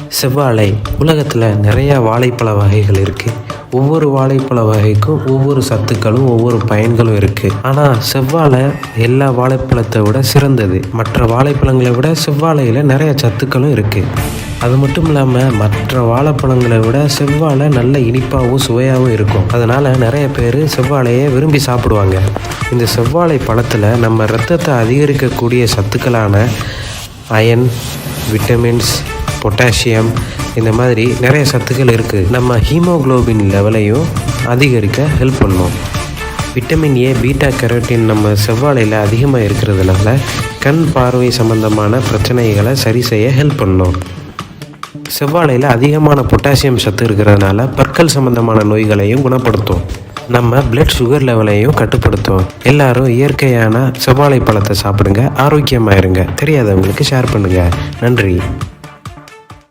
செவ்வாழை. உலகத்தில் நிறையா வாழைப்பழ வகைகள் இருக்குது. ஒவ்வொரு வாழைப்பழ வகைக்கும் ஒவ்வொரு சத்துக்களும் ஒவ்வொரு பயன்களும் இருக்குது. ஆனால் செவ்வாழை எல்லா வாழைப்பழத்தை விட சிறந்தது. மற்ற வாழைப்பழங்களை விட செவ்வாழையில் நிறைய சத்துக்களும் இருக்குது. அது மட்டும் இல்லாமல் மற்ற வாழைப்பழங்களை விட செவ்வாழை நல்ல இனிப்பாகவும் சுவையாகவும் இருக்கும். அதனால் நிறைய பேர் செவ்வாழையை விரும்பி சாப்பிடுவாங்க. இந்த செவ்வாழை பழத்தில் நம்ம இரத்தத்தை அதிகரிக்கக்கூடிய சத்துக்களான அயன், விட்டமின்ஸ், பொட்டாசியம் இந்த மாதிரி நிறைய சத்துக்கள் இருக்குது. நம்ம ஹீமோகுளோபின் லெவலையும் அதிகரிக்க ஹெல்ப் பண்ணும். விட்டமின் ஏ, பீட்டா கேரோட்டின் நம்ம செவ்வாழையில் அதிகமாக இருக்கிறதுனால கண் பார்வை சம்பந்தமான பிரச்சனைகளை சரி செய்ய ஹெல்ப் பண்ணும். செவ்வாழையில் அதிகமான பொட்டாசியம் சத்து இருக்கிறதுனால பற்கள் சம்பந்தமான நோய்களையும் குணப்படுத்தும். நம்ம பிளட் சுகர் லெவலையும் கட்டுப்படுத்தும். எல்லாரும் இயற்கையான செவ்வாழை பழத்தை சாப்பிடுங்க, ஆரோக்கியமாக இருங்க. தெரியாதவங்களுக்கு ஷேர் பண்ணுங்கள். நன்றி.